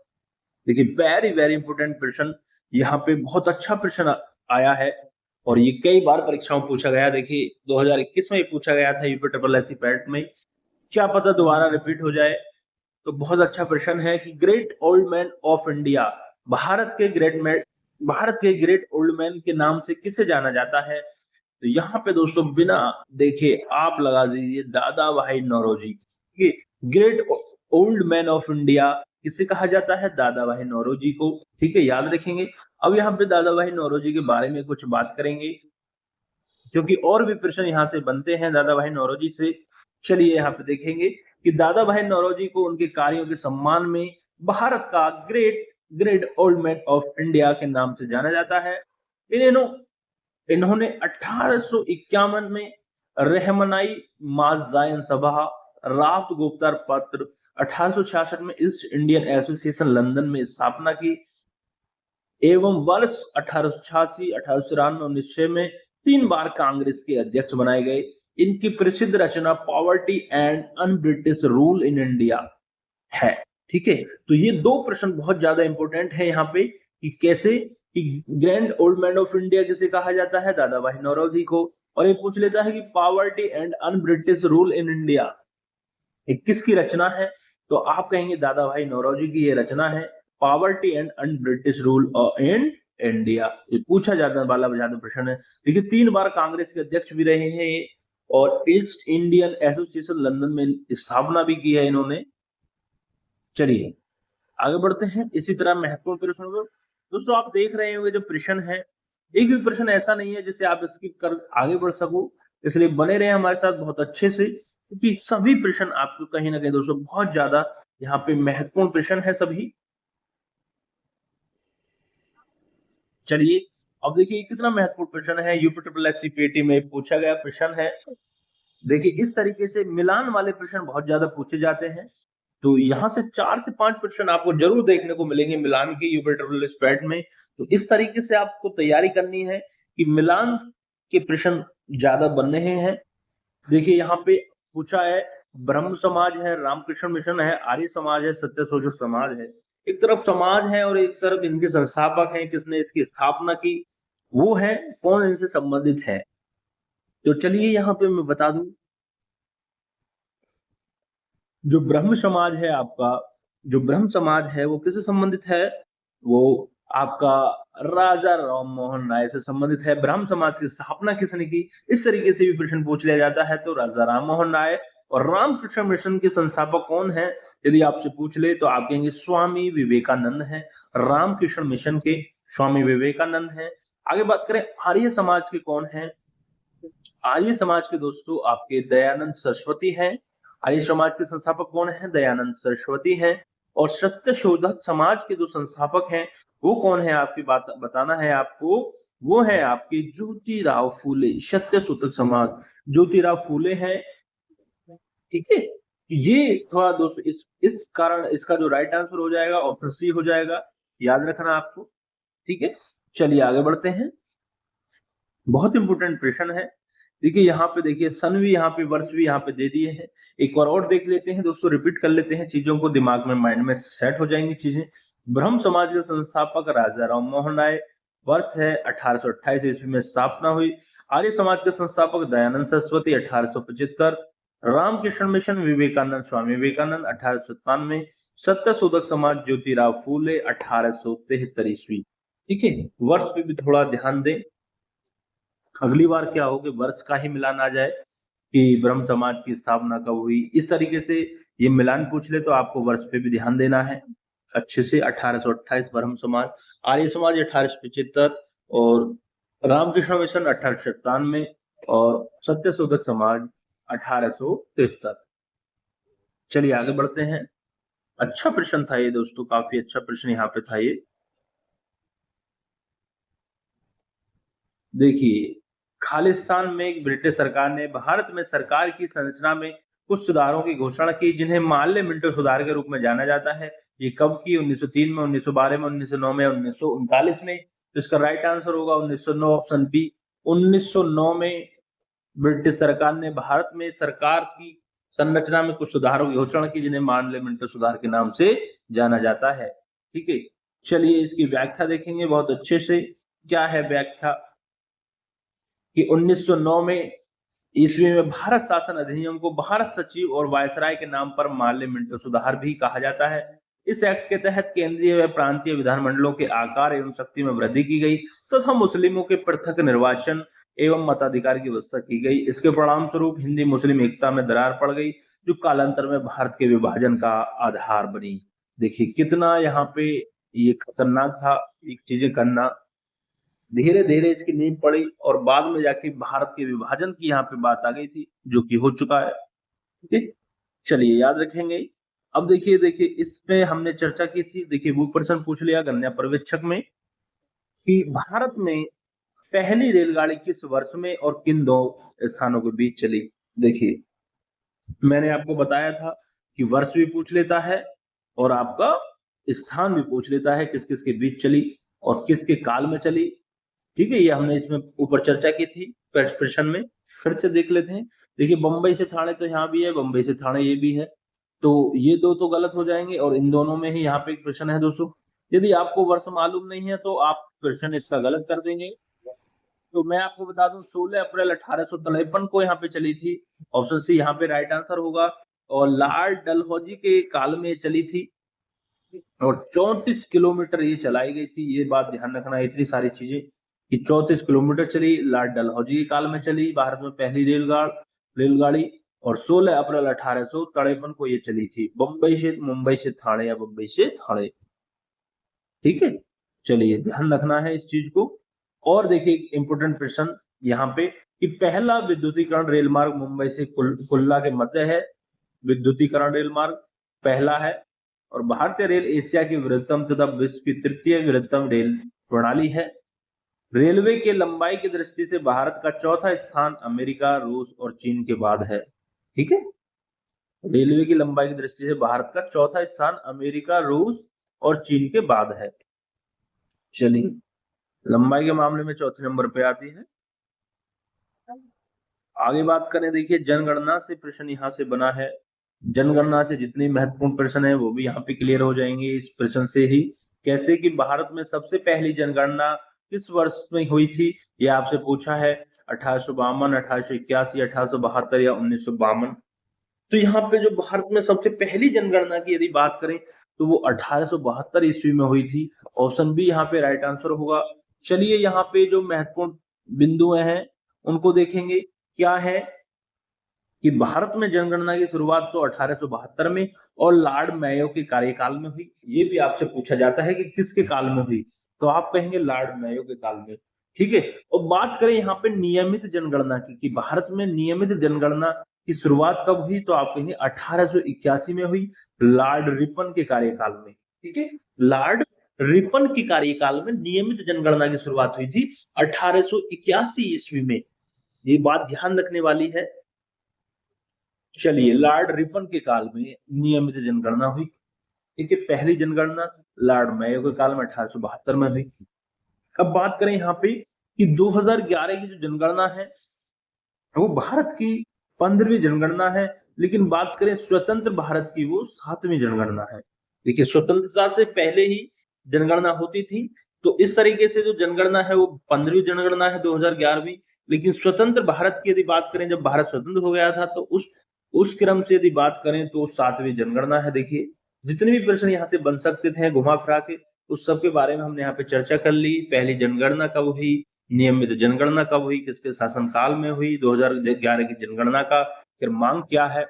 देखिए वेरी वेरी इंपोर्टेंट प्रश्न, यहाँ पे बहुत अच्छा प्रश्न आया है और ये कई बार परीक्षाओं में पूछा गया। देखिए 2021 में ये पूछा गया था यूपी ट्रिपल एससी पैट में, क्या पता दोबारा रिपीट हो जाए। तो बहुत अच्छा प्रश्न है कि great old man of India, Bharat के ग्रेट मैन, भारत के ग्रेट ओल्ड मैन के नाम से किसे जाना जाता है? तो यहाँ पे दोस्तों बिना देखे आप लगा दीजिए Dadabhai Naoroji. Great old man of India किसे कहा जाता है? दादा भाई नौरोजी को, ठीक है, याद रखेंगे। अब यहाँ पे दादा भाई नौरोजी के बारे में कुछ बात करेंगे, क्योंकि और भी प्रश्न यहाँ से बनते हैं दादा भाई नौरोजी से। चलिए यहाँ पे देखेंगे कि दादा भाई नौरोजी को उनके कार्यों के सम्मान में भारत का great great old man of India के नाम से जाना जाता है। इन्होंने 1851 में रहमनाई माज़ायन सभा, राफ्त गुप्ता पत्र, 1866 में ईस्ट इंडियन एसोसिएशन लंदन में स्थापना की एवं वर्ष 1886, 1894, 1906 में 3 बार कांग्रेस के अध्यक्ष बनाए गए। इनकी प्रसिद्ध रचना poverty and un British rule in India है, ठीक है। तो ये दो प्रश्न बहुत ज्यादा इंपॉर्टेंट है यहाँ पे कि कैसे कि grand old man of India किसे कहा जाता है? दादा भाई नौरोजी को। और ये पूछ लेता है कि poverty and un British rule in India किसकी रचना है? तो आप कहेंगे दादा भाई नौरोजी की ये रचना है, poverty and un British rule in India. ये पूछा जाता वाला ज्यादा प्रश्न है। देखिए 3 बार कांग्रेस के अध्यक्ष भी रहे हैं ये, और ईस्ट इंडियन एसोसिएशन लंदन में स्थापना भी की है इन्होंने। चलिए आगे बढ़ते हैं इसी तरह महत्वपूर्ण प्रश्नों को। दोस्तों आप देख रहे होंगे जो प्रश्न है, एक भी प्रश्न ऐसा नहीं है जिसे आप स्किप कर आगे बढ़ सको, इसलिए बने रहे हमारे साथ बहुत अच्छे से, क्योंकि सभी प्रश्न आपको कहीं ना कहीं दोस्तों बहुत ज्यादा यहाँ पे महत्वपूर्ण प्रश्न है सभी। चलिए अब देखिए कितना महत्वपूर्ण प्रश्न है, यूपी ट्रिपल एससी पीटी में पूछा गया प्रश्न है। देखिए इस तरीके से मिलान वाले प्रश्न बहुत ज्यादा पूछे जाते हैं। तो यहाँ से 4 से 5 प्रश्न आपको जरूर देखने को मिलेंगे मिलान के यूपी ट्रिपल स्पैट में। तो इस तरीके से आपको तैयारी करनी है कि मिलान के प्रश्न ज्यादा बन रहे हैं। देखिए यहाँ पे पूछा है ब्रह्म समाज है, रामकृष्ण मिशन है, आर्य समाज है, सत्य शोधक समाज है। एक तरफ समाज है और एक तरफ इनके संस्थापक हैं, किसने इसकी स्थापना की, वो है कौन इनसे संबंधित है। तो चलिए यहाँ पे मैं बता दूं, जो ब्रह्म समाज है आपका, जो ब्रह्म समाज है वो किससे संबंधित है? वो आपका राजा राम मोहन राय से संबंधित है। ब्रह्म समाज की स्थापना किसने की, इस तरीके से भी प्रश्न पूछ लिया जाता है। तो राजा राम मोहन राय। और रामकृष्ण मिशन के संस्थापक कौन है यदि आपसे पूछ ले तो आप कहेंगे स्वामी विवेकानंद है। रामकृष्ण मिशन के स्वामी विवेकानंद है। आगे बात करें आर्य समाज के कौन है? आर्य समाज के दोस्तों आपके दयानंद सरस्वती हैं। आर्य समाज के संस्थापक कौन है? दयानंद सरस्वती हैं। और सत्य शोधक समाज के जो संस्थापक हैं वो कौन है? आपकी बात बताना है आपको, वो है आपके ज्योतिराव फूले। सत्य शोधक समाज ज्योतिराव फूले हैं, ठीक है। ये थोड़ा दोस्तों इस कारण इसका जो राइट आंसर हो जाएगा ऑप्शन सी हो जाएगा, याद रखना आपको, ठीक है। चलिए आगे बढ़ते हैं। बहुत इंपॉर्टेंट प्रश्न है। देखिए यहाँ पे, देखिए सन भी यहाँ पे, वर्ष भी यहाँ पे दे दिए हैं। एक बार और देख लेते हैं दोस्तों, रिपीट कर लेते हैं, चीजों को दिमाग में, माइंड में सेट हो जाएंगी चीजें। ब्रह्म समाज के संस्थापक राजा राम मोहन राय। वर्ष है 1828 ईस्वी में स्थापना हुई। आर्य समाज के संस्थापक दयानंद सरस्वती 1875। रामकृष्ण मिशन विवेकानंद स्वामी विवेकानंद 1897। सत्य शोधक समाज ज्योतिराव फूले 1873 ईस्वी। ठीक है, वर्ष पे भी थोड़ा ध्यान दें। अगली बार क्या हो कि वर्ष का ही मिलान आ जाए कि ब्रह्म समाज की स्थापना कब हुई, इस तरीके से ये मिलान पूछ ले तो आपको वर्ष पे भी ध्यान देना है अच्छे से। 1828 ब्रह्म समाज, आर्य समाज 1875 और रामकृष्ण मिशन 1897 और सत्य शोधक समाज 1873। चलिए आगे बढ़ते हैं। अच्छा प्रश्न था ये दोस्तों, काफी अच्छा प्रश्न यहाँ पे था ये। देखिए, खालिस्तान में ब्रिटिश सरकार ने भारत में सरकार की संरचना में कुछ सुधारों की घोषणा की, जिन्हें माल्य मिंटो सुधार के रूप में जाना जाता है। ये कब की? 1903 में, 1912 में, 1909 में, 1939 में। तो इसका राइट आंसर होगा 1909, ऑप्शन बी। 1909 में ब्रिटिश सरकार ने भारत में सरकार की संरचना में कुछ सुधारों की घोषणा की, जिन्हें माल्य मिंटो सुधार के नाम से जाना जाता है। ठीक है, चलिए इसकी व्याख्या देखेंगे बहुत अच्छे से। क्या है व्याख्या कि 1909 में ईस्वी में भारत शासन अधिनियम को भारत सचिव और वायसराय के नाम पर माल्य मिंटो सुधार भी कहा जाता है। इस एक्ट के तहत केंद्रीय व प्रांतीय विधानमंडलों के आकार एवं शक्ति में वृद्धि की गई तथा मुस्लिमों के पृथक निर्वाचन एवं मताधिकार की व्यवस्था की गई। इसके परिणाम स्वरूप हिंदी मुस्लिम एकता में दरार पड़ गई, जो कालांतर में भारत के विभाजन का आधार बनी। देखिए कितना यहाँ पे ये खतरनाक था एक चीजें करना। धीरे धीरे इसकी नींव पड़ी और बाद में जाके भारत के विभाजन की यहाँ पे बात आ गई थी, जो कि हो चुका है। ठीक है, चलिए याद रखेंगे। अब देखिए, देखिए इसमें हमने चर्चा की थी। देखिए वो प्रश्न पूछ लिया गणना पर्यवेक्षक में कि भारत में पहली रेलगाड़ी किस वर्ष में और किन दो स्थानों के बीच चली। देखिए मैंने आपको बताया था कि वर्ष भी पूछ लेता है और आपका स्थान भी पूछ लेता है, किस किस के बीच चली और किसके काल में चली। ठीक है, ये हमने इसमें ऊपर चर्चा की थी प्रश्न में। फिर से देख लेते हैं। देखिए बंबई से थाने तो यहाँ भी है, बंबई से थाने ये भी है, तो ये दो तो गलत हो जाएंगे और इन दोनों में ही यहाँ पे एक प्रश्न है दोस्तों। यदि आपको वर्ष मालूम नहीं है तो आप प्रश्न इसका गलत कर देंगे। तो मैं आपको बता दूं 16 अप्रैल 1853 को यहाँ पे चली थी, ऑप्शन सी यहाँ पे राइट आंसर होगा। और लॉर्ड डलहौजी के काल में चली थी और 34 किलोमीटर ये चलाई गई थी। ये बात ध्यान रखना, इतनी सारी चीजें कि 34 किलोमीटर चली, लॉर्ड डलहौजी के काल में चली भारत में पहली रेलगाड़ी। और 16 अप्रैल 1853 को ये चली थी मुंबई से थाने या बम्बई से थाने। ठीक है, चलिए ध्यान रखना है इस चीज को। और देखिए इंपोर्टेंट प्रश्न यहाँ पे कि पहला विद्युतीकरण रेल मार्ग मुंबई से कुल्ला के मध्य है। विद्युतीकरण रेल मार्ग पहला है। और भारतीय रेल एशिया की वृहत्तम तथा विश्व की तृतीय वृहत्तम रेल प्रणाली है। रेलवे के लंबाई की दृष्टि से भारत का चौथा स्थान अमेरिका, रूस और चीन के बाद है। ठीक है, रेलवे की लंबाई की दृष्टि से भारत का चौथा स्थान अमेरिका, रूस और चीन के बाद है। चलिए लंबाई के मामले में चौथे नंबर पे आती है। आगे बात करें, देखिए जनगणना से प्रश्न यहाँ से बना है। जनगणना से जितने महत्वपूर्ण प्रश्न है वो भी यहाँ पे क्लियर हो जाएंगे इस प्रश्न से ही। कैसे कि भारत में सबसे पहली जनगणना किस वर्ष में हुई थी, ये आपसे पूछा है। 1852, 1881, 1872 या 1952। तो यहाँ पे जो भारत में सबसे पहली जनगणना की यदि बात करें तो वो 1872 ईस्वी में हुई थी। ऑप्शन बी यहाँ पे राइट आंसर होगा। चलिए यहाँ पे जो महत्वपूर्ण बिंदु हैं उनको देखेंगे। क्या है कि भारत में जनगणना की शुरुआत तो 1872 में और लॉर्ड मेयो के कार्यकाल में हुई। ये भी आपसे पूछा जाता है कि किसके काल में हुई, तो आप कहेंगे लॉर्ड मेयो के काल में। ठीक है, और बात करें यहाँ पे नियमित जनगणना की कि भारत में नियमित जनगणना की शुरुआत कब हुई, तो आप कहेंगे 1881 में हुई, लॉर्ड रिपन के कार्यकाल में। ठीक है, लॉर्ड रिपन के कार्यकाल में नियमित जनगणना की शुरुआत हुई थी 1881 ईस्वी में। ये बात ध्यान रखने वाली है। चलिए लॉर्ड रिपन के काल में नियमित जनगणना हुई। ठीक है, पहली जनगणना लॉर्ड मेयो के काल में 1872 में हुई। अब बात करें यहाँ पे कि 2011 की जो जनगणना है वो भारत की 15वीं जनगणना है, लेकिन बात करें स्वतंत्र भारत की वो 7वीं जनगणना है। देखिए स्वतंत्रता से पहले ही जनगणना होती थी, तो इस तरीके से जो जनगणना है वो 15वीं जनगणना है 2011वीं, लेकिन स्वतंत्र भारत की यदि बात करें जब भारत स्वतंत्र हो गया था तो उस क्रम से यदि बात करें तो 7वीं जनगणना है। देखिए जितने भी प्रश्न यहाँ से बन सकते थे घुमा फिरा के उस सब के बारे में हमने यहाँ पे चर्चा कर ली। पहली जनगणना कब हुई, नियमित जनगणना कब हुई, किसके शासनकाल में हुई, 2011 की जनगणना का फिर मांग क्या है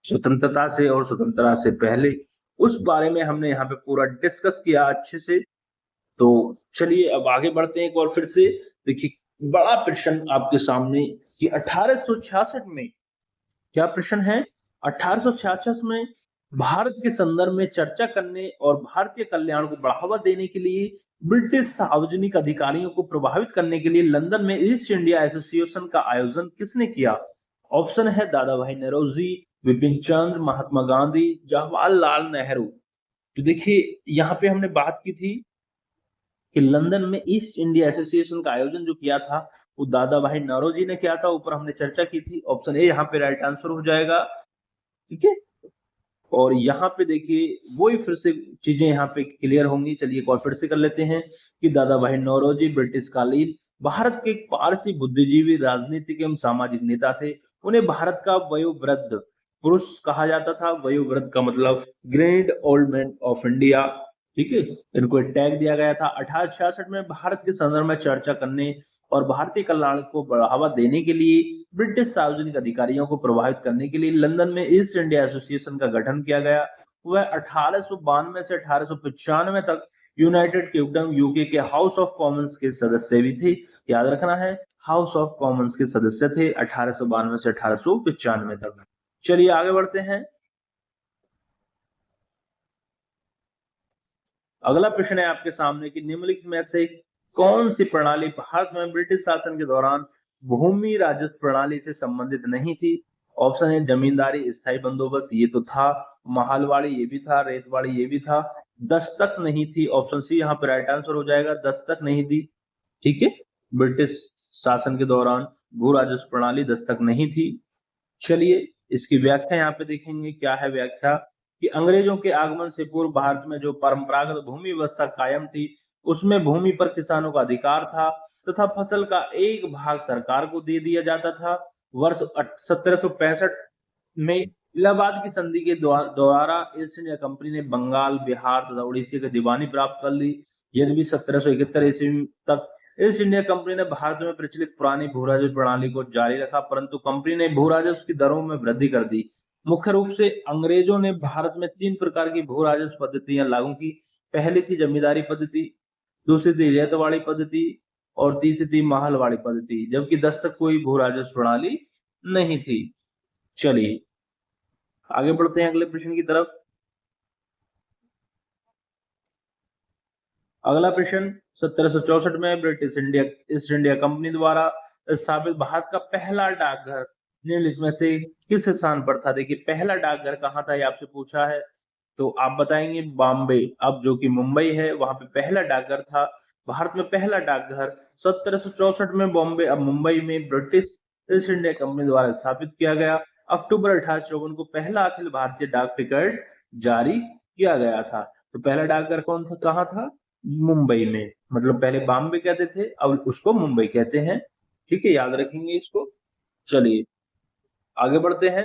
स्वतंत्रता से और स्वतंत्रता से पहले, उस बारे में हमने यहाँ पे पूरा डिस्कस किया अच्छे से। तो चलिए अब आगे बढ़ते हैं एक और फिर से। देखिए बड़ा प्रश्न आपके सामने कि 1866 में क्या प्रश्न है, 1866 में भारत के संदर्भ में चर्चा करने और भारतीय कल्याण को बढ़ावा देने के लिए ब्रिटिश सार्वजनिक अधिकारियों को प्रभावित करने के लिए लंदन में ईस्ट इंडिया एसोसिएशन का आयोजन किसने किया? ऑप्शन है दादा भाई नौरोजी, विपिन चंद्र, महात्मा गांधी, जवाहरलाल नेहरू। तो देखिए यहाँ पे हमने बात की थी कि लंदन में ईस्ट इंडिया एसोसिएशन का आयोजन जो किया था वो दादा भाई नौरोजी ने किया था, ऊपर हमने चर्चा की थी। ऑप्शन ए यहाँ पे राइट आंसर हो जाएगा। ठीक है, और यहाँ पे देखिए वही फिर से चीजें यहाँ पे क्लियर होंगी। चलिए एक और फिर से कर लेते हैं कि दादा भाई नौरोजी ब्रिटिश कालीन भारत के एक पारसी बुद्धिजीवी राजनीतिक एवं सामाजिक नेता थे। उन्हें भारत का वयोवृद्ध पुरुष कहा जाता था। वयोवृद्ध का मतलब grand old man of India. ठीक है, इनको एक टैग दिया गया था। 1866 में भारत के संदर्भ में चर्चा करने और भारतीय कल्याण को बढ़ावा देने के लिए ब्रिटिश सार्वजनिक अधिकारियों को प्रभावित करने के लिए लंदन में ईस्ट इंडिया एसोसिएशन का गठन किया गया। वह 1892 से 1895 तक यूनाइटेड किंगडम यूके के हाउस ऑफ कॉमन्स के सदस्य भी थे। याद रखना है, हाउस ऑफ कॉमन्स के सदस्य थे 1892 से 1895 तक। चलिए आगे बढ़ते हैं। अगला प्रश्न है आपके सामने कि निम्नलिखित में से कौन सी प्रणाली भारत में ब्रिटिश शासन के दौरान भूमि राजस्व प्रणाली से संबंधित नहीं थी? ऑप्शन है जमींदारी स्थायी बंदोबस्त, ये तो था। महलवाड़ी ये भी था। रेतवाड़ी ये भी था। दस्तक नहीं थी। ऑप्शन सी यहाँ पे राइट आंसर हो जाएगा, दस्तक नहीं थी। ठीक है, ब्रिटिश शासन के दौरान भू राजस्व प्रणाली दस्तक नहीं थी। चलिए इसकी व्याख्या यहाँ पे देखेंगे। क्या है व्याख्या कि अंग्रेजों के आगमन से पूर्व भारत में जो परंपरागत भूमि व्यवस्था कायम थी उसमें भूमि पर किसानों का अधिकार था तथा फसल का एक भाग सरकार को दे दिया जाता था। वर्ष 1765 में इलाहाबाद की संधि के द्वारा ईस्ट इंडिया कंपनी ने बंगाल, बिहार तथा उड़ीसा की दीवानी प्राप्त कर ली। यद्यपि 1771 ईस्वी तक ईस्ट इंडिया कंपनी ने भारत में प्रचलित पुरानी भू राजस्व प्रणाली को जारी रखा, परंतु कंपनी ने भू राजस्व की दरों में वृद्धि कर दी। मुख्य रूप से अंग्रेजों ने भारत में 3 प्रकार की भू राजस्व पद्धतियां लागू की। पहली थी जमींदारी पद्धति, दूसरी थी रेतवाड़ी पद्धति और तीसरी थी महलवाड़ी पद्धति, जबकि दस्तक कोई भू राजस्व प्रणाली नहीं थी। चलिए आगे बढ़ते हैं अगले प्रश्न की तरफ। अगला प्रश्न 1764 में British India east India company द्वारा स्थापित भारत का पहला डाकघर निम्नलिखित में से किस स्थान पर था? देखिए पहला डाकघर कहाँ था ये आपसे पूछा है, तो आप बताएंगे बॉम्बे, अब जो कि मुंबई है वहां पे पहला डाकघर था। भारत में पहला डाकघर 1764 में बॉम्बे अब मुंबई में ब्रिटिश ईस्ट इंडिया कंपनी द्वारा स्थापित किया गया। अक्टूबर 1854 को पहला अखिल भारतीय डाक टिकट जारी किया गया था। तो पहला डाकघर कौन था, कहाँ था? मुंबई में। मतलब पहले बॉम्बे कहते थे अब उसको मुंबई कहते हैं। ठीक है, याद रखेंगे इसको। चलिए आगे बढ़ते हैं।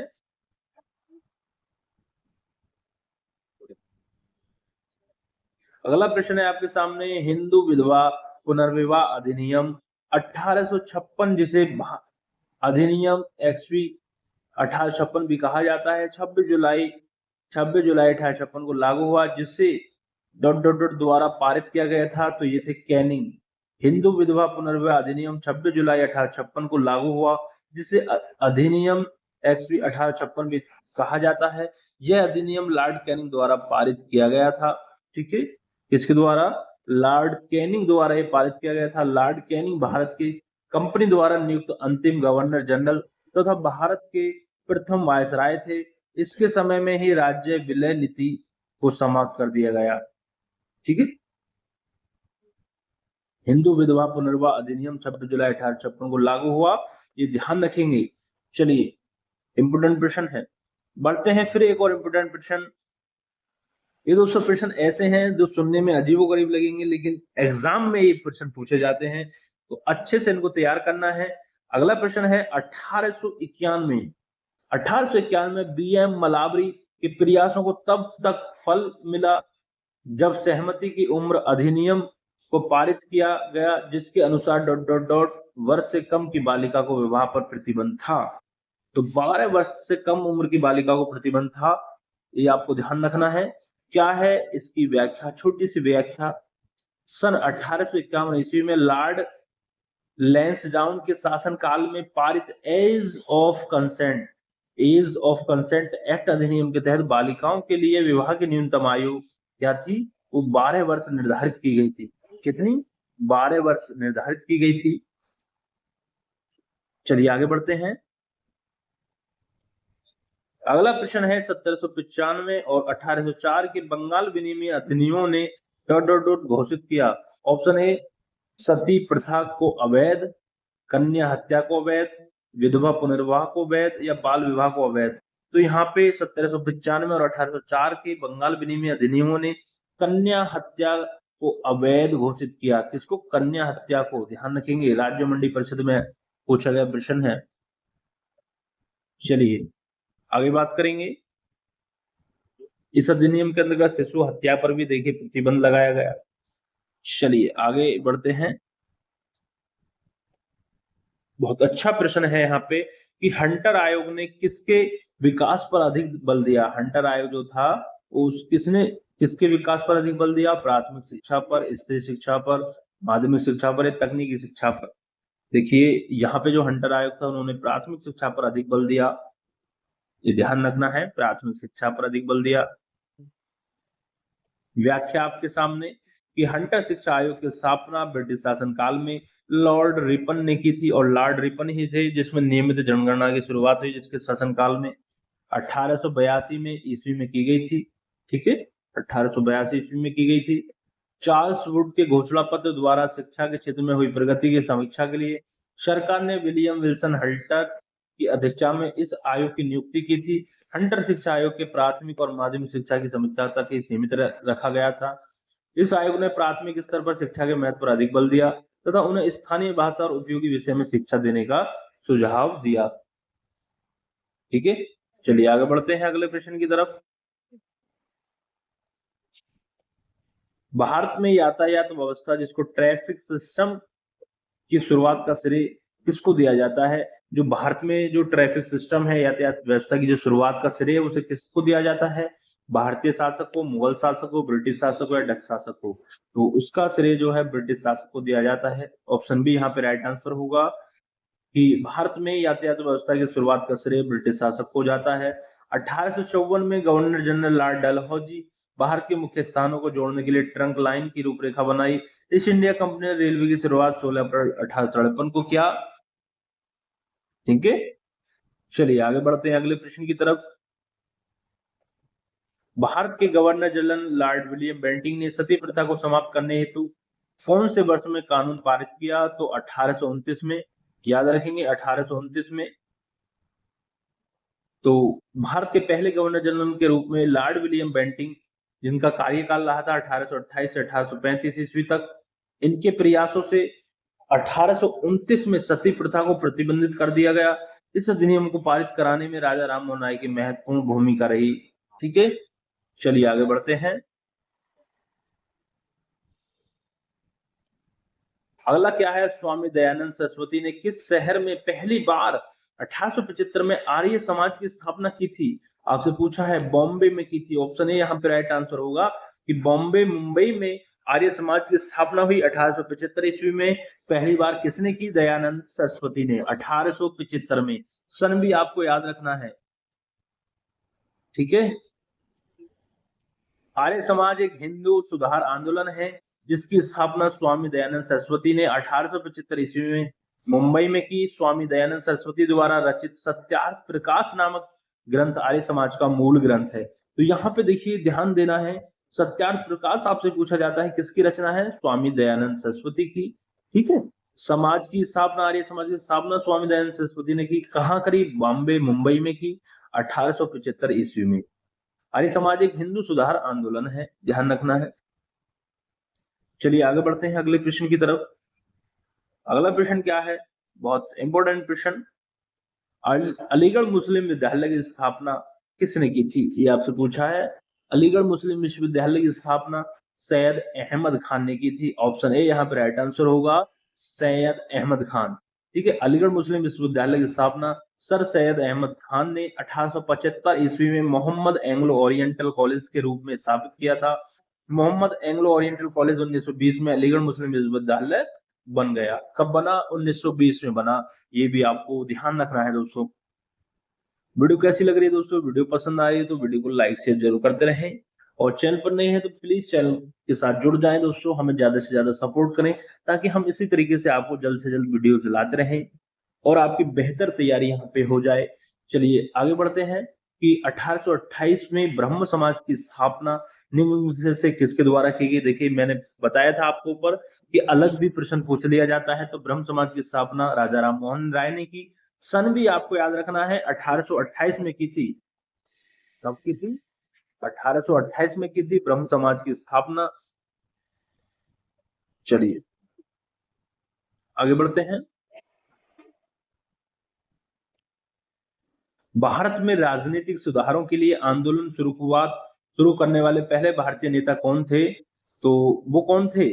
अगला प्रश्न है आपके सामने हिंदू विधवा पुनर्विवाह अधिनियम 1856 जिसे अधिनियम एक्सवी 1856 भी कहा जाता है 26 जुलाई 1856 को लागू हुआ, जिससे डॉट डॉट डॉट द्वारा पारित किया गया था। तो ये थे कैनिंग। हिंदू विधवा पुनर्विवाह अधिनियम 26 जुलाई 1856 को लागू हुआ, जिसे अधिनियम एक्सवी 1856 भी कहा जाता है। यह अधिनियम लॉर्ड कैनिंग द्वारा पारित किया गया था। ठीक है, किसके द्वारा? लॉर्ड कैनिंग द्वारा यह पारित किया गया था। लॉर्ड कैनिंग भारत की कंपनी द्वारा नियुक्त अंतिम गवर्नर जनरल तथा भारत के प्रथम वायसराय थे। इसके समय में ही राज्य विलय नीति को समाप्त कर दिया गया। ठीक है, हिंदू विधवा पुनर्विवाह अधिनियम 26 जुलाई 1856 को लागू हुआ, ये ध्यान रखेंगे। चलिए इंपोर्टेंट प्रश्न है, बढ़ते हैं फिर एक और इंपोर्टेंट प्रश्न। ये दोस्तों प्रश्न ऐसे हैं जो सुनने में अजीबोगरीब लगेंगे, लेकिन एग्जाम में ये प्रश्न पूछे जाते हैं, तो अच्छे से इनको तैयार करना है। अगला प्रश्न है 1891 बीएम मलाबरी के प्रयासों को तब तक फल मिला जब सहमति की उम्र अधिनियम को पारित किया गया, जिसके अनुसार ... वर्ष से कम की बालिका को विवाह पर प्रतिबंध था। तो 12 वर्ष से कम उम्र की बालिका को प्रतिबंध था, ये आपको ध्यान रखना है। क्या है इसकी व्याख्या, छोटी सी व्याख्या। सन 1851 ईस्वी में लॉर्ड लैंसडाउन के शासन काल में पारित एज ऑफ कंसेंट एक्ट अधिनियम के तहत बालिकाओं के लिए विवाह की न्यूनतम आयु क्या थी, वो 12 वर्ष निर्धारित की गई थी। कितनी? 12 वर्ष निर्धारित की गई थी। चलिए आगे बढ़ते हैं। अगला प्रश्न है 1795 और 1804 के बंगाल विनिमय अधिनियमों ने ... घोषित किया। ऑप्शन ए सती प्रथा को अवैध, कन्या हत्या को अवैध, विधवा पुनर्विवाह को अवैध या बाल विवाह को अवैध। तो यहाँ पे 1795 और 1804 के बंगाल विनिमय अधिनियमों ने कन्या हत्या को अवैध घोषित किया। किसको? कन्या हत्या को। ध्यान रखेंगे, राज्य मंडी परिषद में पूछा गया प्रश्न है। चलिए आगे बात करेंगे। इस अधिनियम के अंतर्गत शिशु हत्या पर भी देखिए प्रतिबंध लगाया गया। चलिए आगे बढ़ते हैं। बहुत अच्छा प्रश्न है यहाँ पे कि हंटर आयोग ने किसके विकास पर अधिक बल दिया। हंटर आयोग जो था किसने किसके विकास पर अधिक बल दिया? प्राथमिक शिक्षा पर, स्त्री शिक्षा पर, माध्यमिक शिक्षा पर, तकनीकी शिक्षा पर। देखिए यहाँ पे जो हंटर आयोग था उन्होंने प्राथमिक शिक्षा पर अधिक बल दिया, ये ध्यान रखना है, प्राथमिक शिक्षा पर अधिक बल दिया। व्याख्या आपके सामने कि हंटर शिक्षा आयोग की स्थापना ब्रिटिश शासनकाल में लॉर्ड रिपन ने की थी, और लॉर्ड रिपन ही थे जिसमें नियमित जनगणना की शुरुआत हुई, जिसके शासनकाल में 1882 में ईस्वी में की गई थी। ठीक है, 1882 ईस्वी में की गई थी। चार्ल्स वुड के घोषणा पत्र द्वारा शिक्षा के क्षेत्र में हुई प्रगति की समीक्षा के लिए सरकार ने विलियम विल्सन हंटर की अध्यक्षता में इस आयोग की नियुक्ति की थी। हंटर शिक्षा आयोग के प्राथमिक और माध्यमिक शिक्षा की समीक्षा तक ही सीमित रखा गया था। इस आयोग ने प्राथमिक स्तर पर शिक्षा के महत्व पर अधिक बल दिया तथा उन्हें स्थानीय भाषा और उपयोगी विषय में शिक्षा देने का सुझाव दिया। ठीक है, चलिए आगे बढ़ते हैं अगले प्रश्न की तरफ। भारत में यातायात व्यवस्था, जिसको ट्रैफिक सिस्टम की शुरुआत का श्रेय किसको दिया जाता है? जो भारत में जो ट्रैफिक सिस्टम है, यातायात व्यवस्था की जो शुरुआत का श्रेय उसे किसको दिया जाता है? भारतीय शासक को, मुगल शासक को, ब्रिटिश शासक को या डच शासक को? तो उसका श्रेय जो है ब्रिटिश शासक को दिया जाता है। ऑप्शन बी यहाँ पे राइट आंसर होगा कि भारत में यातायात व्यवस्था की शुरुआत का श्रेय ब्रिटिश शासक को जाता है। 1854 में गवर्नर जनरल लॉर्ड डलहौजी बाहर के मुख्य स्थानों को जोड़ने के लिए ट्रंक लाइन की रूपरेखा बनाई। ईस्ट इंडिया कंपनी ने रेलवे की शुरुआत 16 अप्रैल 1853 को किया। ठीक है, चलिए आगे बढ़ते हैं अगले प्रश्न की तरफ। भारत के governor general Lord William Bentinck ने सती प्रथा को समाप्त करने हेतु कौन से वर्ष में कानून पारित किया? तो 1829 में। याद रखेंगे 1829 में। तो भारत के पहले गवर्नर जनरल के रूप में लॉर्ड विलियम बेंटिंक, जिनका कार्यकाल रहा था 1828 से 1835 ईस्वी तक, इनके प्रयासों से 1829 में सती प्रथा को प्रतिबंधित कर दिया गया। इस अधिनियम को पारित कराने में राजा राममोहन राय की महत्वपूर्ण भूमिका रही। ठीक है, चलिए आगे बढ़ते हैं। अगला क्या है? स्वामी दयानंद सरस्वती ने किस शहर में पहली बार 1875 में आर्य समाज की स्थापना की थी? आपसे पूछा है, बॉम्बे में की थी। ऑप्शन ए यहाँ पे राइट आंसर होगा कि बॉम्बे, मुंबई में आर्य समाज की स्थापना हुई 1875 ईस्वी में। पहली बार किसने की? दयानंद सरस्वती ने, 1875 में। सन भी आपको याद रखना है। ठीक है, आर्य समाज एक हिंदू सुधार आंदोलन है जिसकी स्थापना स्वामी दयानंद सरस्वती ने 1875 ईस्वी में मुंबई में की। स्वामी दयानंद सरस्वती द्वारा रचित सत्यार्थ प्रकाश नामक ग्रंथ आर्य समाज का मूल ग्रंथ है। तो यहाँ पे देखिए ध्यान देना है, सत्यार्थ प्रकाश आपसे पूछा जाता है किसकी रचना है, स्वामी दयानंद सरस्वती की। ठीक है। समाज की स्थापना, आर्य समाज की स्थापना स्वामी दयानंद सरस्वती ने की। कहाँ करी, बॉम्बे मुंबई में की 1875 ईस्वी में। आर्य समाज एक हिंदू सुधार आंदोलन है, ध्यान रखना है। चलिए आगे बढ़ते हैं अगले प्रश्न की तरफ। अगला प्रश्न क्या है, बहुत इंपॉर्टेंट प्रश्न। अलीगढ़ मुस्लिम विद्यालय की स्थापना किसने की थी, ये आपसे पूछा है। अलीगढ़ मुस्लिम विश्वविद्यालय की स्थापना सैयद अहमद खान ने की थी। ऑप्शन ए यहाँ पे राइट आंसर होगा, सैयद अहमद खान। ठीक है, अलीगढ़ मुस्लिम विश्वविद्यालय की स्थापना सर सैयद अहमद खान ने 1875 ईस्वी में मोहम्मद एंग्लो ओरिएंटल कॉलेज के रूप में स्थापित किया था। मोहम्मद एंग्लो ओरिएंटल कॉलेज 1920 में अलीगढ़ मुस्लिम विश्वविद्यालय बन गया। कब बना, 1920 में बना। ये भी आपको ध्यान रखना है दोस्तों। वीडियो कैसी लग रही है दोस्तों, वीडियो पसंद आ रही है तो वीडियो को लाइक शेयर जरूर करते रहें, और चैनल पर नए हैं तो प्लीज चैनल के साथ जुड़ जाएं दोस्तों, हमें ज्यादा से ज्यादा सपोर्ट करें ताकि हम इसी तरीके से आपको जल्द से जल्द वीडियो लाते रहें और आपकी बेहतर तैयारी यहाँ पे हो जाए। चलिए आगे बढ़ते हैं कि 1828 में ब्रह्म समाज की स्थापना निम्न से किसके द्वारा की गई। देखिए मैंने बताया था आपको ऊपर कि अलग भी प्रश्न पूछ लिया जाता है, तो ब्रह्म समाज की स्थापना राजा राम मोहन राय ने की। सन भी आपको याद रखना है, 1828 में की थी। कब की थी, 1828 में की थी ब्रह्म समाज की स्थापना। चलिए आगे बढ़ते हैं। भारत में राजनीतिक सुधारों के लिए आंदोलन शुरू करने वाले पहले भारतीय नेता कौन थे, तो वो कौन थे।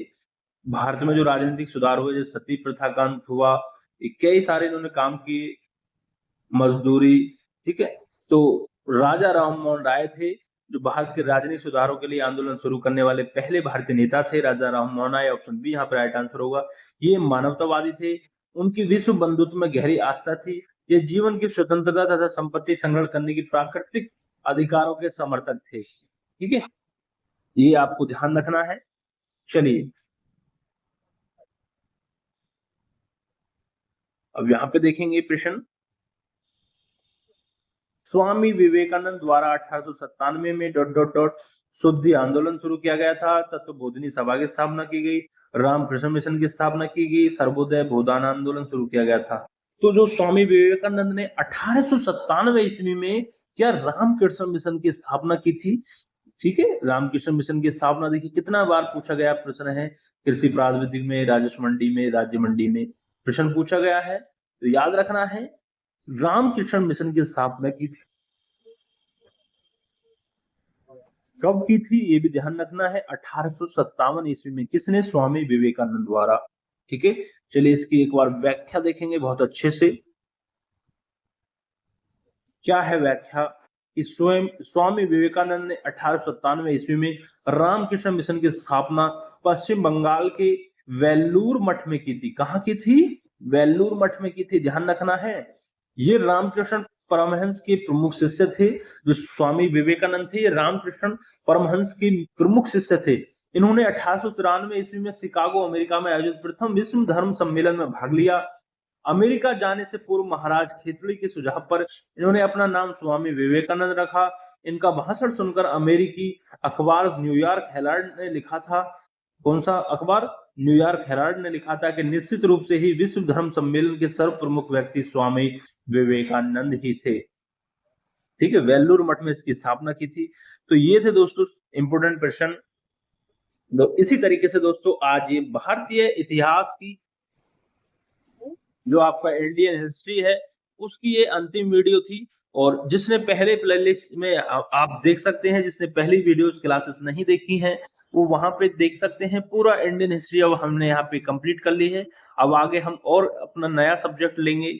भारत में जो राजनीतिक सुधार हुए, जैसे सती प्रथा का अंत हुआ, कई सारे इन्होंने काम किए, मजदूरी। ठीक है, तो राजा राम मोहन राय थे जो भारत के राजनीतिक सुधारों के लिए आंदोलन शुरू करने वाले पहले भारतीय नेता थे, राजा राम मोहन राय। ऑप्शन बी यहाँ पर राइट आंसर होगा। ये मानवतावादी थे, उनकी विश्व बंधुत्व में गहरी आस्था थी। ये जीवन की स्वतंत्रता तथा संपत्ति संग्रहण करने की प्राकृतिक अधिकारों के समर्थक थे। ठीक है, ये आपको ध्यान रखना है। चलिए अब यहाँ पे देखेंगे प्रश्न। स्वामी विवेकानंद द्वारा 1897 में शुद्धि आंदोलन शुरू किया गया था। तत्वबोधिनी सभा की स्थापना की गई, रामकृष्ण मिशन की स्थापना की गई, सर्वोदय भूदान आंदोलन शुरू किया गया था। तो जो स्वामी विवेकानंद ने 1897 ईस्वी में क्या रामकृष्ण मिशन की स्थापना की थी। ठीक है, रामकृष्ण मिशन की स्थापना देखिए कितना बार पूछा गया प्रश्न है, कृषि प्रावैधिक में, राजस्व मंडी में, राज्य मंडी में प्रश्न पूछा गया है, तो याद रखना है रामकृष्ण मिशन की स्थापना की थी। कब की थी ये भी ध्यान रखना है, 1857 ईस्वी में। किसने, स्वामी विवेकानंद द्वारा। ठीक है, चलिए इसकी एक बार व्याख्या देखेंगे बहुत अच्छे से। क्या है व्याख्या कि स्वयं स्वामी विवेकानंद ने 1897 ईस्वी में रामकृष्ण मिशन की स्थापना पश्चिम बंगाल के वेल्लूर मठ में की थी। कहाँ की थी, वेल्लूर मठ में की थी, ध्यान रखना है। ये रामकृष्ण परमहंस के प्रमुख शिष्य थे। जो स्वामी विवेकानंद थे ये रामकृष्ण परमहंस के प्रमुख शिष्य थे। इन्होंने 1893 ईस्वी में शिकागो अमेरिका में आयोजित प्रथम विश्व धर्म सम्मेलन में भाग लिया। अमेरिका जाने से पूर्व महाराज खेतड़ी के सुझाव पर इन्होंने अपना नाम स्वामी विवेकानंद रखा। इनका भाषण सुनकर अमेरिकी अखबार न्यूयॉर्क हेराल्ड ने लिखा था, कौन सा अखबार, न्यूयॉर्क हेराल्ड ने लिखा था कि निश्चित रूप से ही विश्व धर्म सम्मेलन के सर्व प्रमुख व्यक्ति स्वामी विवेकानंद ही थे। ठीक है, वेल्लूर मठ में इसकी स्थापना की थी। तो ये थे दोस्तों इंपोर्टेंट प्रश्न। तो इसी तरीके से दोस्तों आज ये भारतीय इतिहास की जो आपका इंडियन हिस्ट्री है उसकी ये अंतिम वीडियो थी। और जिसने पहले प्लेलिस्ट में आप देख सकते हैं, जिसने पहली वीडियोस क्लासेस नहीं देखी हैं वो वहां पे देख सकते हैं। पूरा इंडियन हिस्ट्री अब हमने यहाँ पे कंप्लीट कर ली है। अब आगे हम और अपना नया सब्जेक्ट लेंगे,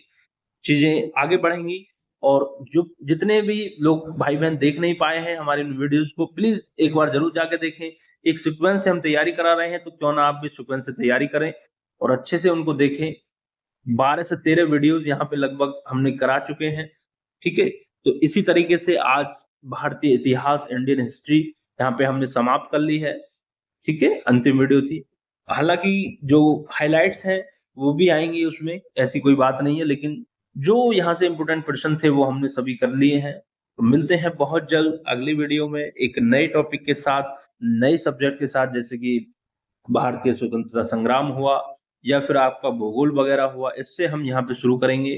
चीजें आगे बढ़ेंगी। और जो जितने भी लोग भाई बहन देख नहीं पाए हैं हमारे वीडियोस को, प्लीज एक बार जरूर जाके देखें। एक सीक्वेंस से हम तैयारी करा रहे हैं, तो क्यों ना आप भी सीक्वेंस से तैयारी करें और अच्छे से उनको देखें। 12 से 13 वीडियोस यहाँ पे लगभग हमने करा चुके हैं। ठीक है, तो इसी तरीके से आज भारतीय इतिहास इंडियन हिस्ट्री यहाँ पे हमने समाप्त कर ली है। ठीक है, अंतिम वीडियो थी। हालांकि जो हाइलाइट्स हैं वो भी आएंगी उसमें, ऐसी कोई बात नहीं है, लेकिन जो यहाँ से इंपोर्टेंट प्रश्न थे वो हमने सभी कर लिए हैं। तो मिलते हैं बहुत जल्द अगली वीडियो में एक नए टॉपिक के साथ, नए सब्जेक्ट के साथ, जैसे कि भारतीय स्वतंत्रता संग्राम हुआ या फिर आपका भूगोल वगैरह हुआ, इससे हम यहाँ पे शुरू करेंगे।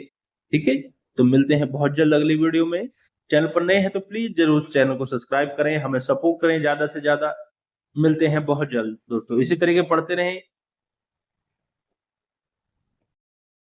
ठीक है? तो मिलते हैं बहुत जल्द अगली वीडियो में। चैनल पर नए हैं तो प्लीज जरूर चैनल को सब्सक्राइब करें, हमें सपोर्ट करें ज्यादा से ज्यादा। मिलते हैं बहुत जल्द दोस्तों, इसी तरीके पढ़ते रहें।